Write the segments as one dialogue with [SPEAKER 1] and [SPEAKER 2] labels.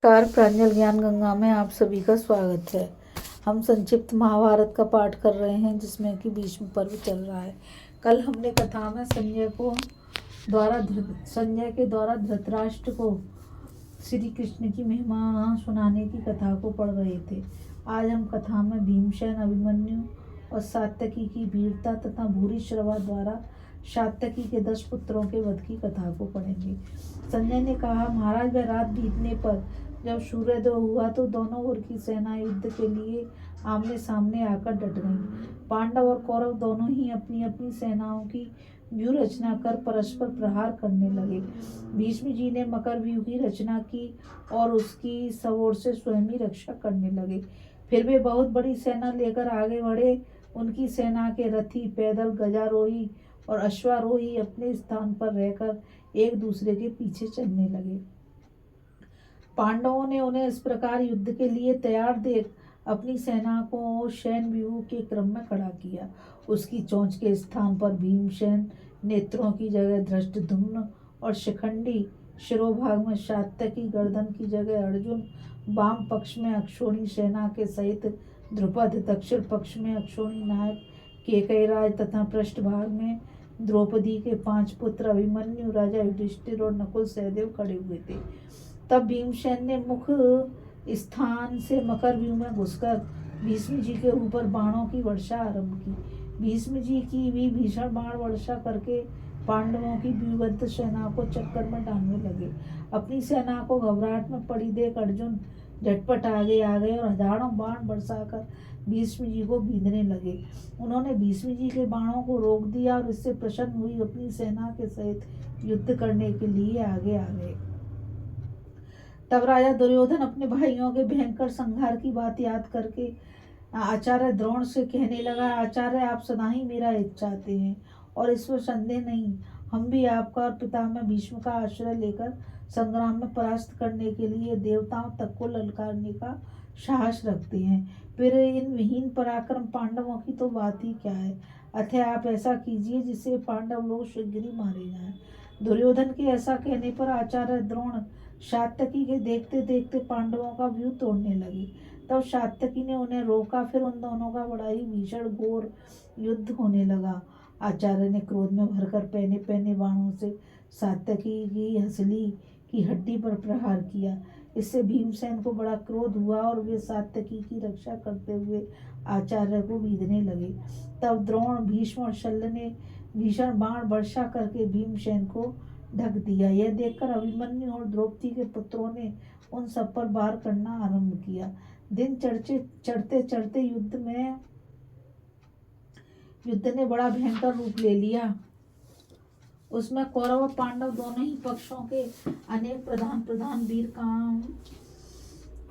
[SPEAKER 1] नमस्कार। प्रांजल ज्ञान गंगा में आप सभी का स्वागत है। हम संक्षिप्त महाभारत का पाठ कर रहे हैं जिसमें कि भीष्म पर्व चल रहा है। कल हमने कथा में संजय के द्वारा धृतराष्ट्र को श्री कृष्ण की महिमा सुनाने की कथा को पढ़ रहे थे। आज हम कथा में भीमसेन, अभिमन्यु और सात्यकी की वीरता तथा भूरिश्रवा द्वारा सात्यकी के 10 पुत्रों के वध की कथा को पढ़ेंगे। संजय ने कहा, महाराज, वह रात बीतने पर जब सूर्योदय हुआ तो दोनों ओर की सेना युद्ध के लिए आमने सामने आकर डट गई। पांडव और कौरव दोनों ही अपनी अपनी सेनाओं की व्यूह रचना कर परस्पर प्रहार करने लगे। भीष्म जी ने मकर व्यूह की रचना की और उसकी सब ओर से स्वयं ही रक्षा करने लगे। फिर वे बहुत बड़ी सेना लेकर आगे बढ़े। उनकी सेना के रथी, पैदल, गजारोही और अश्वारोही अपने स्थान पर रहकर एक दूसरे के पीछे चलने लगे। पांडवों ने उन्हें इस प्रकार युद्ध के लिए तैयार देख अपनी सेना को शयन व्यूह के क्रम में खड़ा किया। उसकी चोंच के स्थान पर भीमसेन, नेत्रों की जगह धृष्टद्युम्न और शिखंडी, शिरोभाग में सात्यकी, गर्दन की जगह अर्जुन, वाम पक्ष में अक्षोणी सेना के सहित द्रुपद, दक्षिण पक्ष में अक्षोणी नायक केकयराज तथा पृष्ठभाग में द्रौपदी के 5 पुत्र अभिमन्यु, राजा युधिष्ठिर और नकुल सहदेव खड़े हुए थे। तब भीमसेन ने मुख स्थान से मकर व्यूह में घुसकर भीष्म जी के ऊपर बाणों की वर्षा आरंभ की। भीष्म जी की भी भीषण बाण वर्षा करके पांडवों की व्यूहबद्ध सेना को चक्कर में डालने लगे। अपनी सेना को घबराहट में पड़ी देख अर्जुन झटपट आगे आ गए और हजारों बाण बरसाकर भीष्म जी को बींधने लगे। उन्होंने भीष्म जी के बाणों को रोक दिया और इससे प्रसन्न हुई अपनी सेना के सहित युद्ध करने के लिए आगे आ गए। तब राजा दुर्योधन अपने भाइयों के भयंकर संहार की बात याद करके आचार्य द्रोण से कहने लगा, आचार्य, आप सदा ही मेरा हित चाहते हैं और इसमें संदेह नहीं। हम भी आपका और पितामह भीष्म का आश्रय लेकर संग्राम में परास्त करने के लिए देवताओं तक को ललकारने का साहस रखते हैं। फिर इन विहीन पराक्रम पांडवों की तो बात ही क्या है। अतः आप ऐसा कीजिए जिससे पांडव लोग शीघ्र ही मारे जाएं। दुर्योधन के ऐसा कहने पर आचार्य द्रोण सात्यकी के देखते देखते पांडवों का व्यूह तोड़ने लगी। तब सात्यकी ने उन्हें रोका। फिर उन दोनों का बड़ा ही भीषण घोर युद्ध होने लगा। आचार्य ने क्रोध में भरकर पहने पहने बाणों से सात्यकी की हंसली की हड्डी पर प्रहार किया। इससे भीमसेन को बड़ा क्रोध हुआ और वे सात्यकी की रक्षा करते हुए आचार्य को बीधने लगे। तब द्रोण, भीष्म और शल्य ने भीषण बाण वर्षा करके भीमसेन को ढक दिया। यह देखकर अभिमन्यु और द्रौपदी के पुत्रों ने उन सब पर वार करना आरंभ किया। दिन चढ़ते चढ़ते युद्ध ने बड़ा भयंकर रूप ले लिया। उसमें कौरव और पांडव दोनों ही पक्षों के अनेक प्रधान वीर काम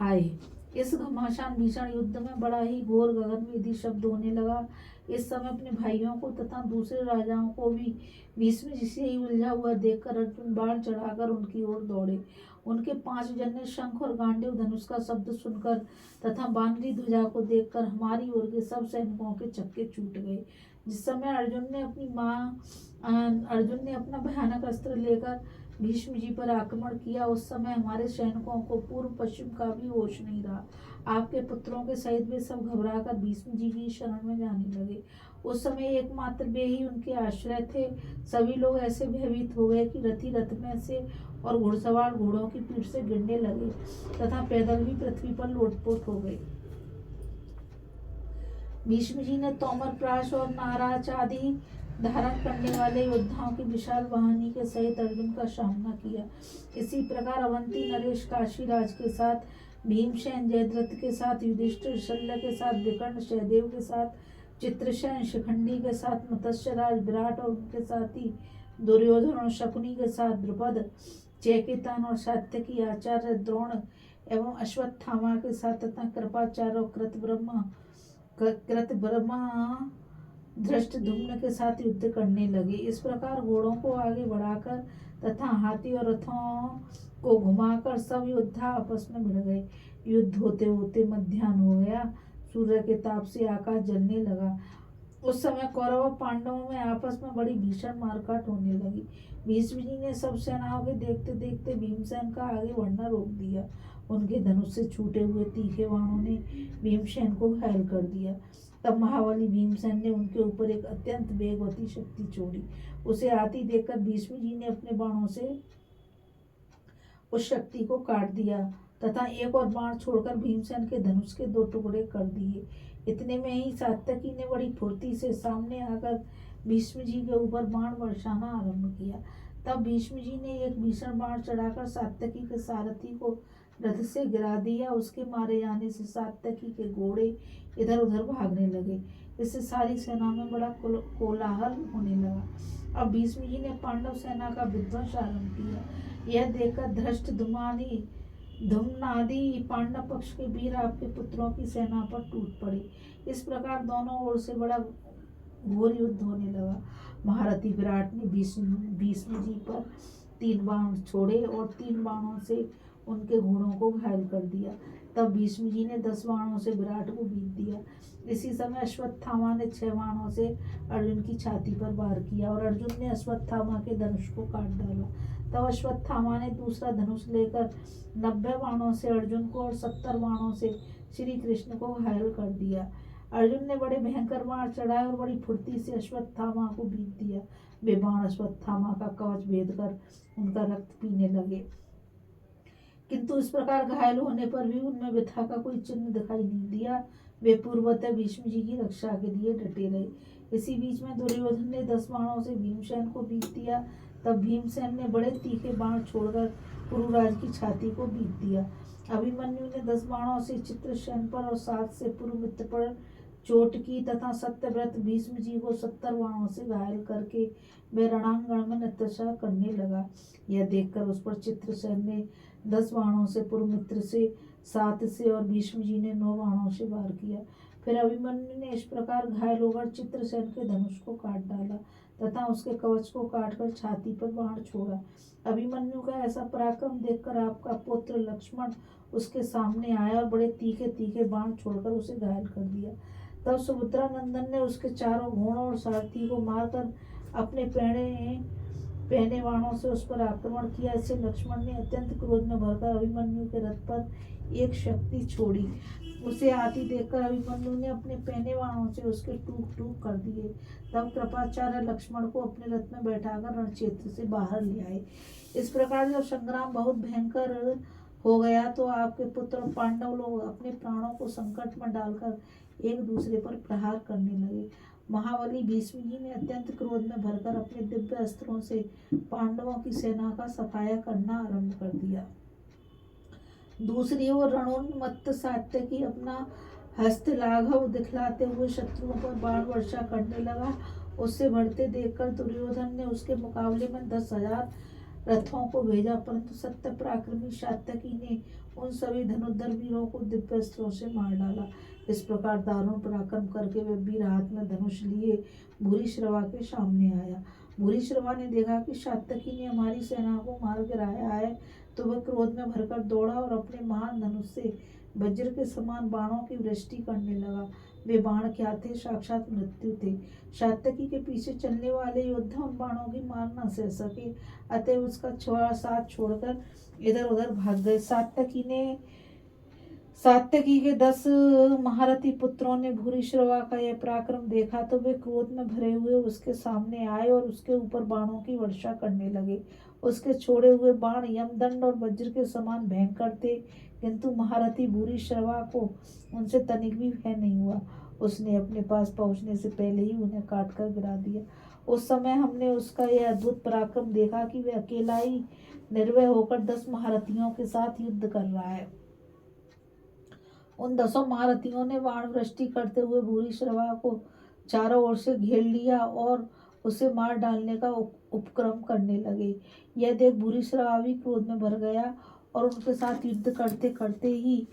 [SPEAKER 1] आए। इस घमासान भीषण युद्ध में बड़ा ही घोर गगनभेदी शब्द होने लगा। इस समय अपने भाइयों को तथा दूसरे राजाओं को भी भीष्म जी से ही उलझा हुआ देखकर अर्जुन बाण चढ़ाकर उनकी ओर दौड़े। उनके 5 जने शंख और गांडीव धनुष का शब्द सुनकर तथा बानरी ध्वजा को देखकर हमारी ओर के सब सैनिकों के चक्के छूट गए। जिस समय अर्जुन ने अपना भयानक अस्त्र लेकर भीष्म जी पर आक्रमण किया, उस समय हमारे सैनिकों को पूर्व पश्चिम का भी होश नहीं रहा। आपके पुत्रों के सहित वे सब घबराकर भीष्म जी की शरण में जाने लगे। उस समय एकमात्र वे ही उनके आश्रय थे। सभी लोग ऐसे भयभीत हो गए कि रथी रथ में से और घुड़सवार घोड़ों की पीठ से गिरने लगे तथा पैदल भी पृथ्वी पर लोटपोट हो गए। भीष्म जी ने तोमर, प्राश और नाराज आदि धारण करने वाले योद्धाओं की विशाल वाहिनी के सहित अर्जुन का सामना किया। इसी प्रकार अवंती नरेश काशीराज के साथ, भीमसेन जयद्रथ के साथ, युधिष्ठिर शल्य के साथ, विकर्ण सहदेव के साथ, चित्रसेन शिखंडी के साथ, मत्स्यराज विराट और उनके साथी दुर्योधन और शकुनी के साथ, द्रुपद, चेकितान और सात्यकी, आचार्य द्रोण एवं अश्वत्थामा के साथ तथा कृपाचार्य और कृतवर्मा धृष्टद्युम्न के साथ युद्ध करने लगे। इस प्रकार घोड़ों को आगे बढ़ाकर तथा हाथी और रथों को घुमाकर सब योद्धा आपस में भिड़ गए। युद्ध होते होते मध्याह्न हो गया। सूर्य के ताप से आकाश जलने लगा। उस समय कौरव और पांडवों में आपस में बड़ी भीषण मारकाट होने लगी। भीष्म जी ने सब सेनाओं के देखते देखते भीमसेन का आगे बढ़ना रोक दिया उनके धनुष से छूटे हुए तीखे बाणों ने भीमसेन को घायल कर दिया। तब महाबली भीमसेन ने उनके ऊपर एक अत्यंत वेगवती शक्ति छोड़ी। उसे आती देखकर भीष्म जी ने अपने बाणों से उस शक्ति को काट दिया तथा एक और बाण छोड़कर भीमसेन के धनुष के 2 टुकड़े कर दिए। इतने में ही सात्यकी ने बड़ी फुर्ती से सामने आकर भीष्म जी के ऊपर बाण बरसाना आरंभ किया। तब भीष्म जी ने एक भीषण बाण चढ़ाकर सात्यकी के सारथी को रथ से गिरा दिया। उसके मारे जाने से सात्यकी के घोड़े इधर उधर भागने लगे। इससे सारी सेना में बड़ा कोलाहल होने लगा। अब भीष्म जी ने पांडव सेना का विध्वंस आरंभ किया। यह देखकर धृष्ट धुम्नादि पांडव पक्ष के वीर आपके पुत्रों की सेना पर टूट पड़े। इस प्रकार दोनों ओर से बड़ा घोर युद्ध होने लगा। महारथी विराट ने भीष्म जी पर 3 बाण छोड़े और 3 बाणों से उनके घोड़ों को घायल कर दिया। तब भीष्म जी ने 10 बाणों से विराट को बीत दिया। इसी समय अश्वत्थामा ने 6 बाणों से अर्जुन की छाती पर वार किया और अर्जुन ने अश्वत्थामा के धनुष को काट डाला। तब अश्वत्थामा ने दूसरा धनुष लेकर 90 बाणों से अर्जुन को और 70 बाणों से श्री कृष्ण को घायल कर दिया। अर्जुन ने बड़े भयंकर बाण चढ़ाए और बड़ी फुर्ती से अश्वत्थामा को बीत दिया। वे बाण अश्वत्थामा का कवच भेद कर उनका रक्त पीने लगे, किंतु इस प्रकार घायल होने पर भी उनमें व्यथा का कोई चिन्ह दिखाई नहीं दिया। वे पूर्वतः भीष्म जी की रक्षा के लिए डटे रहे। इसी बीच में दुर्योधन ने 10 बाणों से भीमसेन को बीत दिया। तब भीमसेन ने बड़े तीखे बाण छोड़कर पुरुराज की छाती को बीत दिया। अभिमन्यु ने 10 बाणों से चित्रसेन पर और 7 से पुरुमित्र पर चोट की तथा सत्यव्रत भीष्म जी को 70 बाणों से घायल करके वे रणांगण में नतशा करने लगा। यह देखकर उस पर चित्रसेन ने 10 बाणों से, पुरुमित्र से 7 से और भीष्म जी ने 9 बाणों से वार किया। फिर अभिमन्यु ने इस प्रकार घायल होकर चित्रसेन के धनुष को काट डाला तथा उसके कवच को काटकर छाती पर बाण छोड़ा। अभिमन्यु का ऐसा पराक्रम देखकर आपका पुत्र लक्ष्मण उसके सामने आया और बड़े तीखे तीखे बाण छोड़कर उसे घायल कर दिया। तब सुभद्रा नंदन ने उसके चारों घोड़ों और सारथी को मारकर अपने पहने बाणों से उस पर आक्रमण किया। इससे लक्ष्मण ने अत्यंत क्रोध में भरकर अभिमन्यु के रथ पर एक शक्ति छोड़ी। उसे आती देखकर अभिमन्यु ने अपने पहने बाणों से उसके टूक टूक कर दिए। तब कृपाचार्य लक्ष्मण को अपने रथ में बैठाकर रण क्षेत्र से बाहर ले आए। इस प्रकार जब संग्राम बहुत भयंकर हो गया तो आपके पुत्र पांडव लोग अपने प्राणों को संकट में डालकर एक दूसरे पर प्रहार करने लगे। महाबली भीष्म जी ने अत्यंत क्रोध में भरकर अपने दिव्य अस्त्रों से पांडवों की सेना का सफाया करना आरंभ कर दिया। दूसरी ओर रणोन्मत्त सात्यकी अपना हस्त लाघव दिखलाते हुए शत्रुओं पर बाण वर्षा करने लगा। उससे बढ़ते देखकर दुर्योधन ने उसके मुकाबले में 10,000 रथों को भेजा, परंतु सत्य पराक्रमी सात्यकी ने उन सभी धनुर्धर वीरों को दिव्य अस्त्रों से मार डाला। इस प्रकार दारुण पराक्रम करके वह वीर हाथ में धनुष लिए भूरिश्रवा के सामने आया। भूरिश्रवा ने देखा कि सात्यकी ने हमारी सेना को मार गिराया है, तो वह क्रोध में भरकर दौड़ा और अपने महान धनुष से वज्र के समान बाणों की वृष्टि करने लगा। वे बाण क्या थे? साक्षात मृत्यु थे। सात्यकी के पीछे चलने वाले योद्धा उन बाणों की मार न सह सके, अतः उसका साथ छोड़कर इधर उधर भाग गए। सात्यकी के 10 महारथी पुत्रों ने भूरिश्रवा का यह पराक्रम देखा तो वे क्रोध में भरे हुए उसके सामने आए और उसके ऊपर बाणों की वर्षा करने लगे। उसके छोड़े हुए बाण यमदंड और वज्र के समान भयंकर थे, किंतु महारथी भूरिश्रवा को उनसे तनिक भी भय नहीं हुआ। उसने अपने पास पहुंचने से पहले ही उन्हें काट कर गिरा दिया। उस समय हमने उसका यह अद्भुत पराक्रम देखा कि वह अकेला ही निर्भय होकर 10 महारथियों के साथ युद्ध कर रहा है। उन 10 महारथियों ने बाण वृष्टि करते हुए भूरिश्रवा को चारों ओर से घेर लिया और उसे मार डालने का उपक्रम करने लगे। यह देख भूरिश्रवा भी क्रोध में भर गया और उनके साथ युद्ध करते करते ही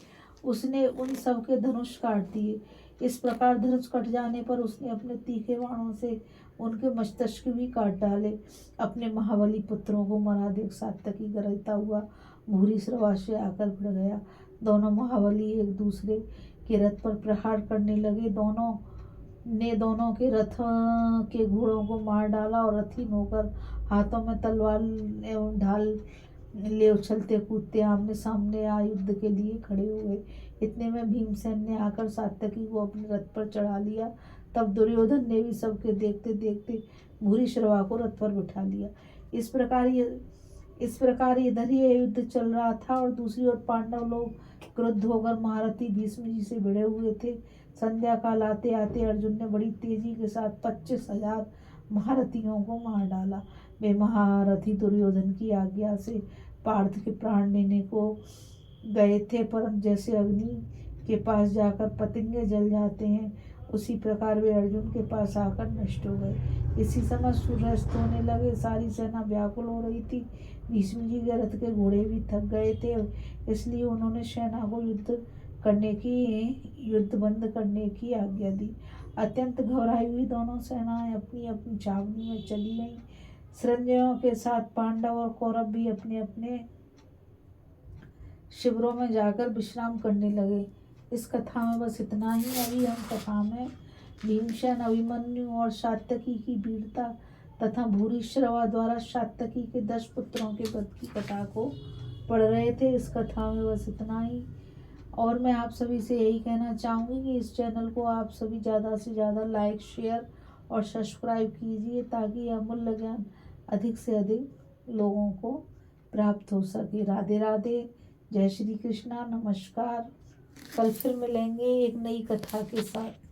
[SPEAKER 1] उसने उन सब के धनुष काट दिए। इस प्रकार धनुष कट जाने पर उसने अपने तीखे बाणों से उनके मस्तक भी काट डाले। अपने महाबली पुत्रों को मरा देख सात्यकी गरजता हुआ भूरिश्रवा से आकर भिड़ गया। दोनों महाबली एक दूसरे के रथ पर प्रहार करने लगे। दोनों के रथ के घोड़ों को मार डाला और रथीन होकर हाथों में तलवार एवं ढाल ले उछलते कूदते आमने सामने आ युद्ध के लिए खड़े हुए। इतने में भीमसेन ने आकर सात्यकी को अपने रथ पर चढ़ा लिया। तब दुर्योधन ने भी सबके देखते देखते भूरिश्रवा को रथ पर बिठा लिया। इस प्रकार इधर ही युद्ध चल रहा था और दूसरी ओर पांडव लोग क्रुद्ध होकर महारथी भीष्म जी से भिड़े हुए थे। संध्या काल आते आते अर्जुन ने बड़ी तेजी के साथ 25,000 महारथियों को मार डाला। वे महारथी दुर्योधन की आज्ञा से पार्थ के प्राण लेने को गए थे, परंतु जैसे अग्नि के पास जाकर पतंगे जल जाते हैं, उसी प्रकार वे अर्जुन के पास आकर नष्ट हो गए। इसी समय सूर्यास्त होने लगे। सारी सेना व्याकुल हो रही थी। भीष्म जी के रथ के घोड़े भी थक गए थे, इसलिए उन्होंने सेना को युद्ध बंद करने की आज्ञा दी। अत्यंत घबराई हुई दोनों सेनाएं अपनी अपनी छावनी में चली गईं। संजयों के साथ पांडव और कौरव भी अपने अपने शिविरों में जाकर विश्राम करने लगे। इस कथा में बस इतना ही। अभी हम कथा में भीमसेन, अभिमन्यु और सात्यकी की वीरता तथा भूरिश्रवा द्वारा सात्यकी के 10 पुत्रों के वध की कथा को पढ़ रहे थे। इस कथा में बस इतना ही। और मैं आप सभी से यही कहना चाहूँगी कि इस चैनल को आप सभी ज़्यादा से ज़्यादा लाइक, शेयर और सब्सक्राइब कीजिए, ताकि अमूल्य ज्ञान अधिक से अधिक लोगों को प्राप्त हो सके। राधे राधे, जय श्री कृष्णा, नमस्कार। कल फिर मिलेंगे एक नई कथा के साथ।